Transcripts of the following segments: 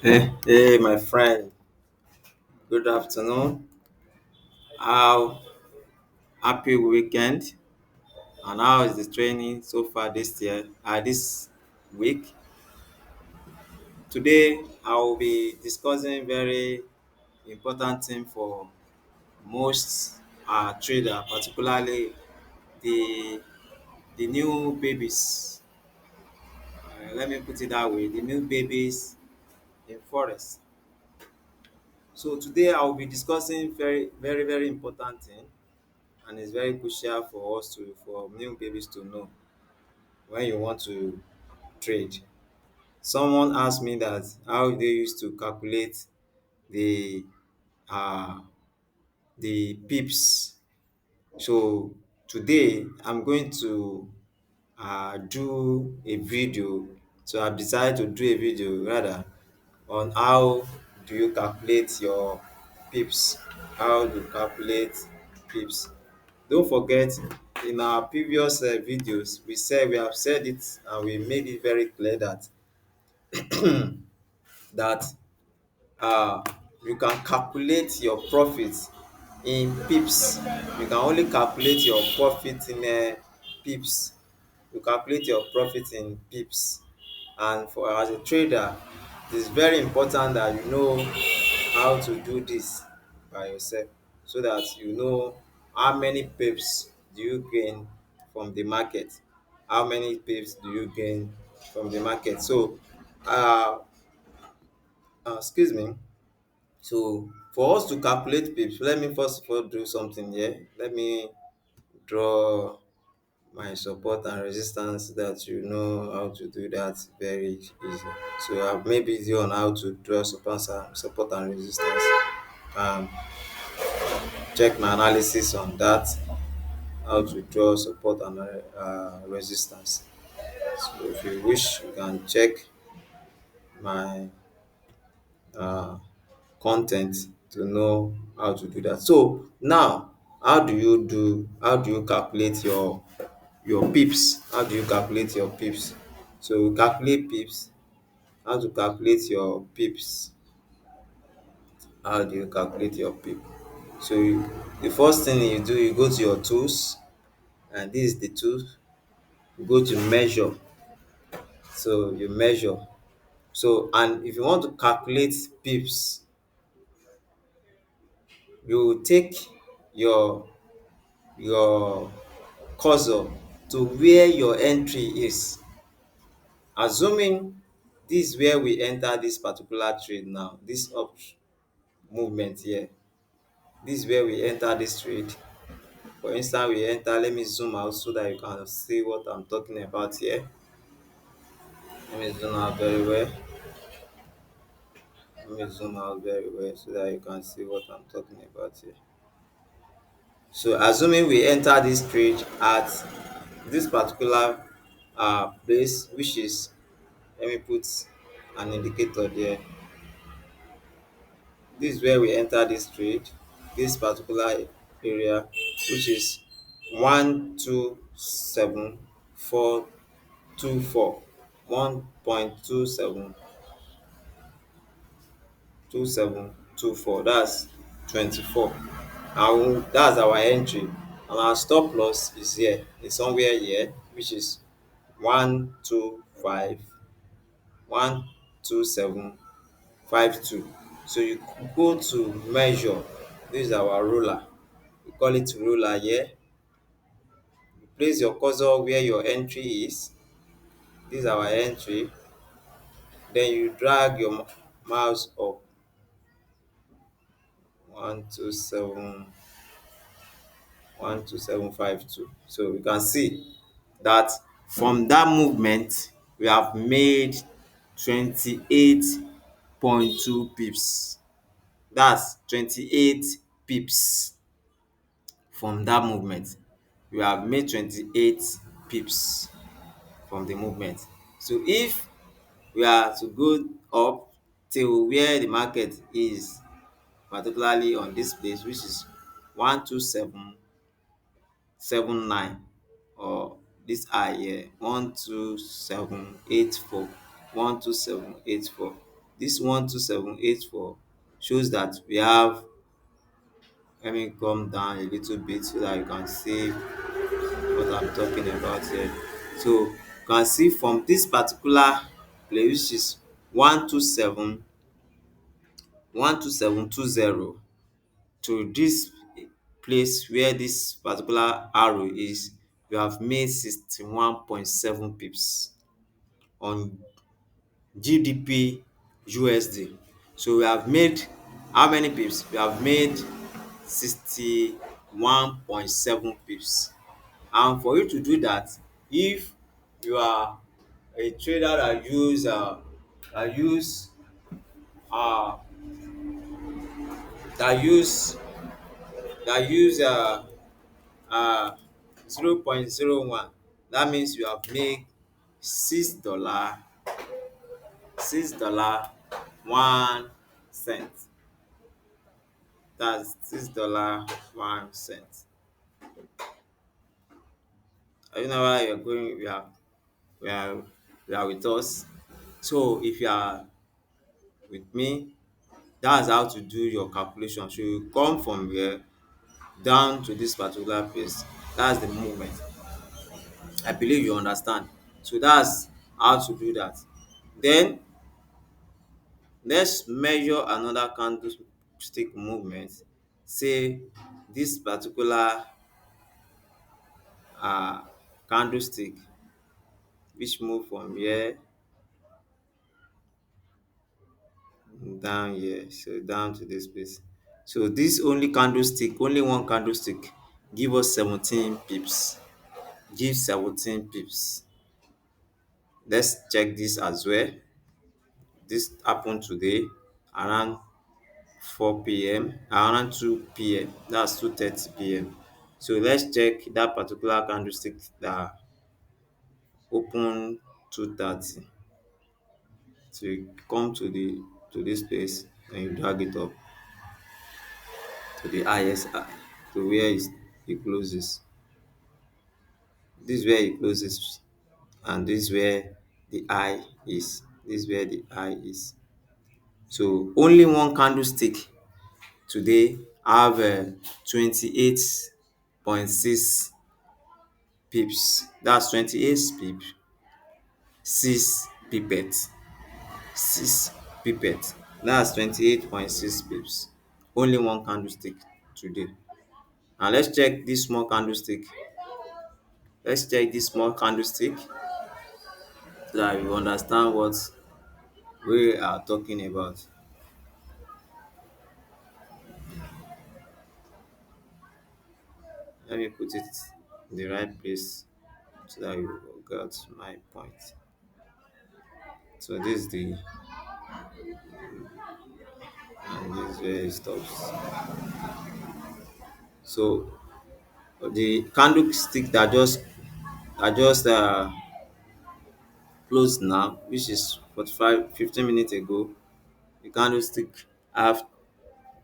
Hey, my friend. Good afternoon. How happy weekend? And how is the training so far this year? This week. Today, I will be discussing very important thing for most trader, particularly the the new babies. Let me put it that way: the new babies in forest. So today, I will be discussing very important thing, and it's very crucial for us to for new babies to know when you want to trade. Someone asked me that how they used to calculate the uh the pips. So today I'm going to do a video. So I've decided to do a video rather on how do you calculate your pips. How to calculate pips. Don't forget, in our previous videos, we have said it and we made it very clear that that uh, you can calculate your profit in pips. You can only calculate your profit in pips. You calculate your profit in pips. And for as a trader, it is very important that you know how to do this by yourself so that you know how many pips do you gain from the market, how many pips do you gain from the market. So uh, excuse me. So for us to calculate pips, let me first of all do something here. Let me draw my support and resistance so that you know how to do that very easy. So I've made video on how to draw support and resistance. Um, Check my analysis on that, how to draw support and resistance. So if you wish, you can check my uh, content to know how to do that. So now, how do you calculate your pips? How do you calculate your pips? So calculate pips. How to calculate your pips? How do you calculate your pip? So the first thing you do, you go to your tools, and this is the tool. You go to measure. So you measure. So and if you want to calculate pips, you take your your cursor to where your entry is. Assuming this is where we enter this particular trade now, this up movement here. This is where we enter this trade. For instance, we enter, let me zoom out so that you can see what I'm talking about here. Let me zoom out very well. Let me zoom out very well so that you can see what I'm talking about here. So assuming we enter this trade at this particular place, which is, let me put an indicator there. This is where we enter this trade, this particular area, which is 127,424, 1.2724, that's 24. And that's our entry. And our stop loss is here, it's somewhere here, which is 125, 12752. So you go to measure. This is our ruler, we call it ruler here. You place your cursor where your entry is. This is our entry. Then you drag your mouse up. 127, 12752. So you can see that from that movement we have made 28.2 pips. That's 28 pips. From that movement we have made 28 pips from the movement. So if we are to go up till where the market is, particularly on this place, which is 12779, or this high here, 12784, 12784. This 1278 shows that we have. Let me come down a little bit so that you can see what I'm talking about here. So you can see from this particular place, which is 12720, to this place where this particular arrow is, you have made 61.7 pips on GDP USD. So we have made how many pips? We have made 61.7 pips. And for you to do that, if you are a trader that use uh that use that use 0.01, that means you have made $6 1 cent. That's $6 1 cent. I don't know why you're going. We are we are with us. So if you are with me, that's how to do your calculation. So you come from here down to this particular place. That's the movement. I believe you understand. So that's how to do that. Then let's measure another candlestick movement. Say this particular uh candlestick, which move from here down here, so down to this place. So this only one candlestick give us 17 pips. Give 17 pips. Let's check this as well. This happened today around 4 p.m., around 2 p.m. That's 2:30 p.m. So let's check that particular candlestick that opened 2:30. So you come to this place and you drag it up to the highest high, to where it closes. This is where it closes, and this is where the eye is. This is where the eye is. So only one candlestick today have 28.6 pips. That's 28 pips, 6 pipette, 6 pipette. That's 28.6 pips. Only one candlestick today. Now let's check this small candlestick. Let's check this small candlestick so that you understand what we are talking about. Let me put it in the right place so that you got my point. So this is the and this is where it stops. So the candlestick that just closed now, which is 15 minutes ago, the candlestick have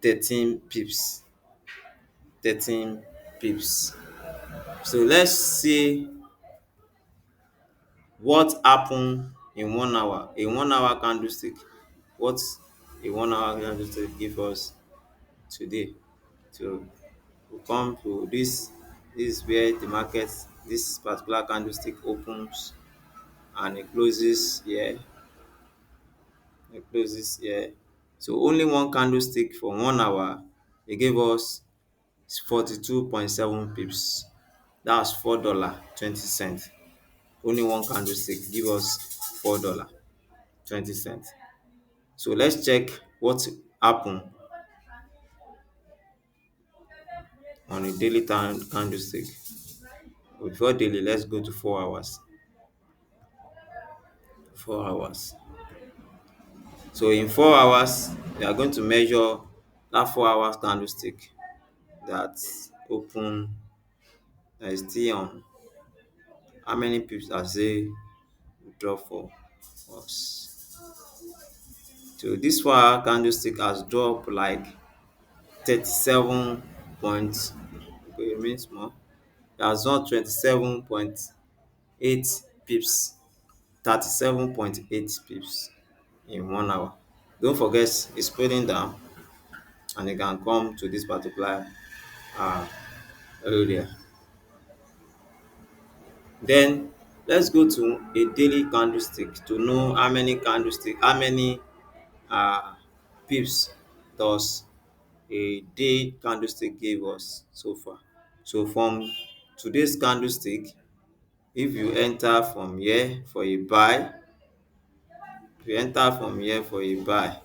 13 pips. 13 pips. So let's see what happened in 1 hour. A 1 hour candlestick. What a 1 hour candlestick give us today. So we come to this. This is where the market, this particular candlestick opens and it closes here. It closes here. So only one candlestick for 1 hour, it gave us 42.7 pips. That's $4.20. Only one candlestick give us $4.20. So let's check what happened on a daily candlestick. Before daily, let's go to 4 hours. 4 hours. So in 4 hours, we are going to measure that 4 hours candlestick that open, that is still on. How many pips has they drop for us? So this 4 hour candlestick has dropped like 37 point, okay, it means more. It has dropped 27.8 pips, 37.8 pips in 1 hour. don't forget it's pulling down and it can come to this particular uh, area. Then let's go to a daily candlestick to know how many uh, pips does a day candlestick give us so far. So from today's candlestick, if you enter from here for a buy, if you enter from here for a buy,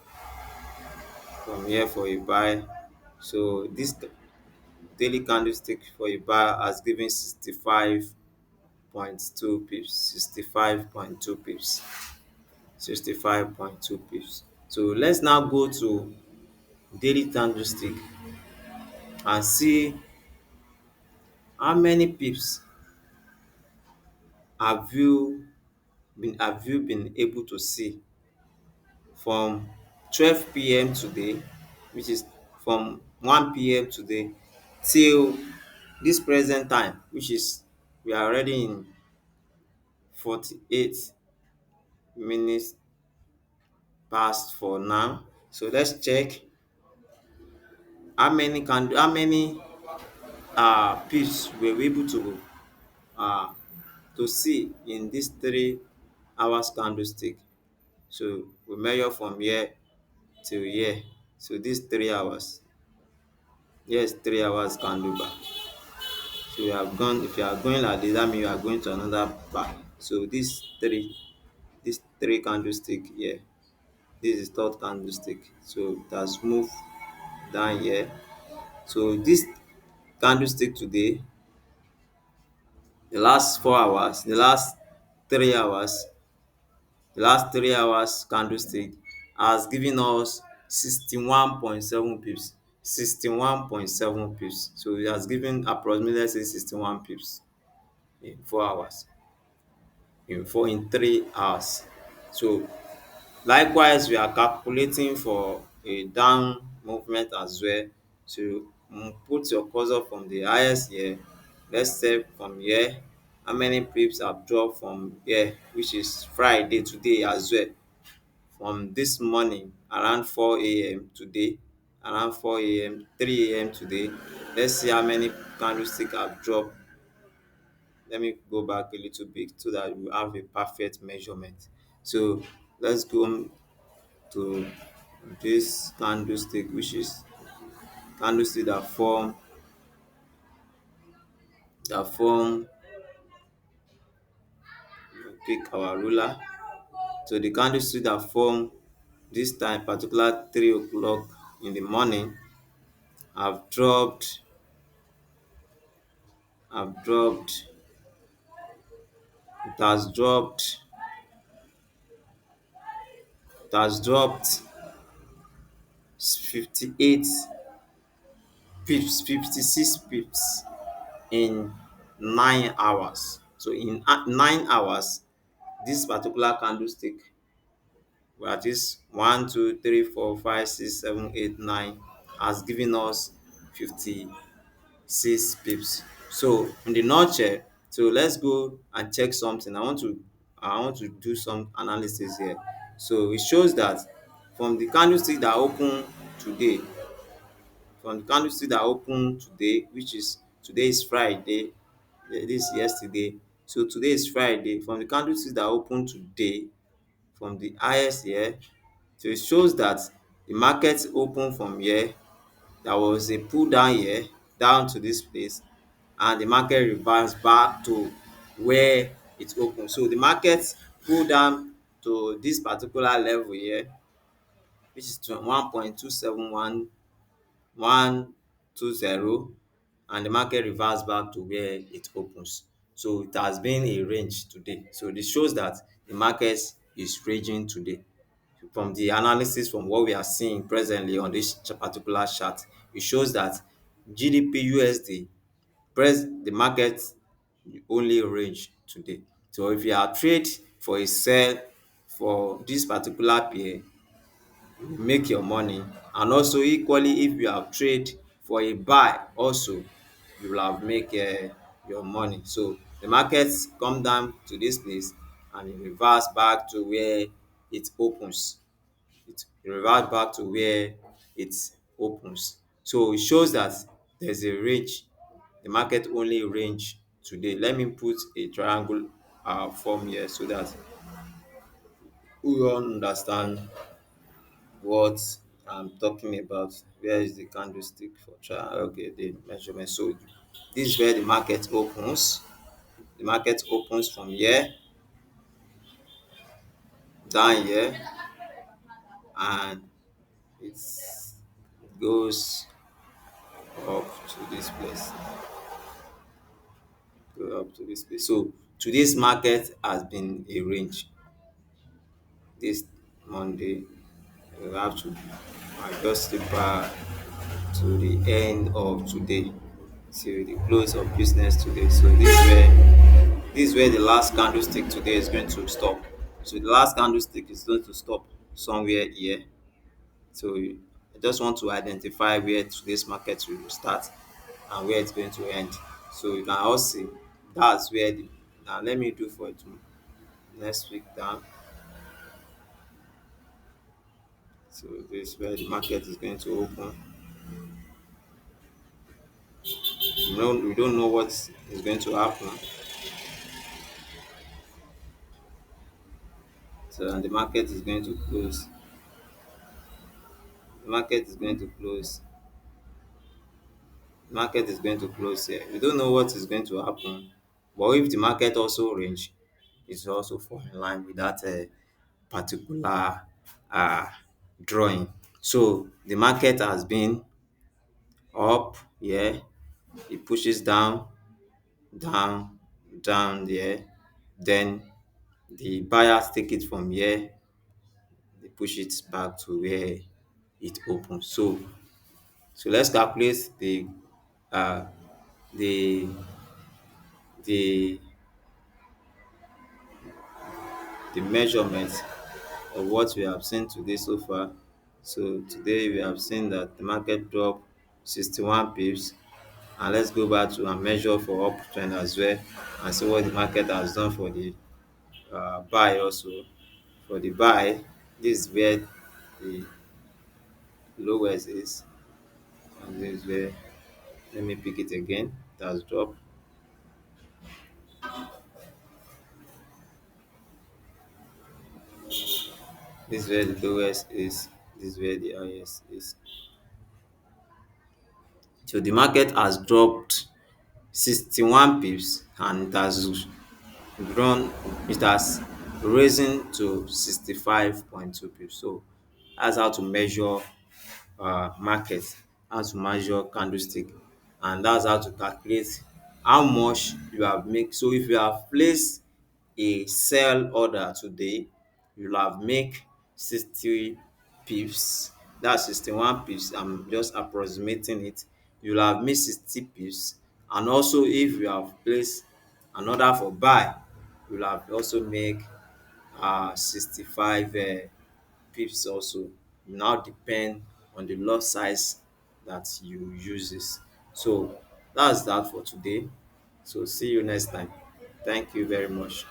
from here for a buy, so this daily candlestick for a buy has given 65.2 pips, 65.2 pips, 65.2 pips. So let's now go to daily candlestick and see how many pips have you been able to see from 12 p.m. today, which is from 1 p.m. today till this present time, which is we are already in 48 minutes past for now. So let's check how many pips we were able uh to see in this 3 hours candlestick. So we measure from here till here. So this 3 hours. Yes, 3 hours candle bar. So you have gone, if you are going like this, that means you are going to another bar. So this three candlestick here, this is third candlestick. So it has moved down here. So this candlestick today, the last 4 hours, three hours, the last 3 hours candlestick has given us 61.7 pips. 61.7 pips. So it has given approximately, let's say, 61 pips in 4 hours. In 3 hours. So likewise, we are calculating for a down movement as well. So put your cursor from the highest here. Let's say from here, how many pips have dropped from here, which is Friday today as well. From this morning around 4 a.m. today, around 4 a.m., 3 a.m. today. Let's see how many candlestick have dropped. Let me go back a little bit so that we have a perfect measurement. So let's go to this candlestick, which is candlestick that form pick our ruler. So the candlestick that form this time particular 3 o'clock in the morning have dropped it has dropped it has dropped 58 pips, 56 pips in 9 hours. So in 9 hours, this particular candlestick, that is 1, 2, 3, 4, 5, 6, 7, 8, 9, has given us 56 pips. So in the nutshell, so let's go and check something. I want to do some analysis here. So it shows that from the candlestick that opened today, which is today is Friday, this is yesterday. So today is Friday. From the candlestick that opened today, from the highest here, so it shows that the market open from here. There was a pull down here, down to this place, and the market reversed back to where it opened. So the market pull down to this particular level here, which is 1.271,120, and the market reversed back to where it opens. So it has been a range today. So this shows that the market is ranging today. From the analysis, from what we are seeing presently on this particular chart, it shows that GDP USD press the market only range today. So if you are trade for a sell for this particular pair, make your money, and also equally if you have trade for a buy also, you will have make your money. So the market come down to this place and it reverse back to where it opens. it revert back to where it opens. So it shows that there's a range. The market only range today. Let me put a triangle form here so that we all understand what I'm talking about. Where is the candlestick for triangle? Okay, the measurement. So this is where the market opens. The market opens from here down here, and it goes up to this place. Go up to this place. So today's market has been a range. This Monday, we have to adjust it back to the end of today, to the close of business today. So this is where the last candlestick today is going to stop. So the last candlestick is going to stop somewhere here. So I just want to identify where today's market will start and where it's going to end. So you can all see that's where the now let me do for it next week down. So this is where the market is going to open. We don't know what is going to happen. So and the market is going to close. The market is going to close. The market is going to close here. We don't know what is going to happen. But if the market also range, it's also fall in line with that particular uh, drawing. So the market has been up here, it pushes down, down, down there. Then the buyers take it from here, they push it back to where it opens. So let's calculate uh the the the measurement of what we have seen today so far. So today we have seen that the market dropped 61 pips, and let's go back to and measure for uptrend as well and see what the market has done for the buy also. For the buy, this is where the lowest is, and this is where, let me pick it again, it has dropped. This is where the lowest is, this is where the highest is. So the market has dropped 61 pips, and it has grown, it has risen to 65.2 pips. So that's how to measure market, how to measure candlestick, and that's how to calculate how much you have make. So if you have placed a sell order today, you will have make 60 pips. That's 61 pips. I'm just approximating it. You will have made 60 pips, and also if you have placed an order for buy, you will have also make 65 pips also. Now depend on the lot size that you uses. So that's that for today. So see you next time. Thank you very much.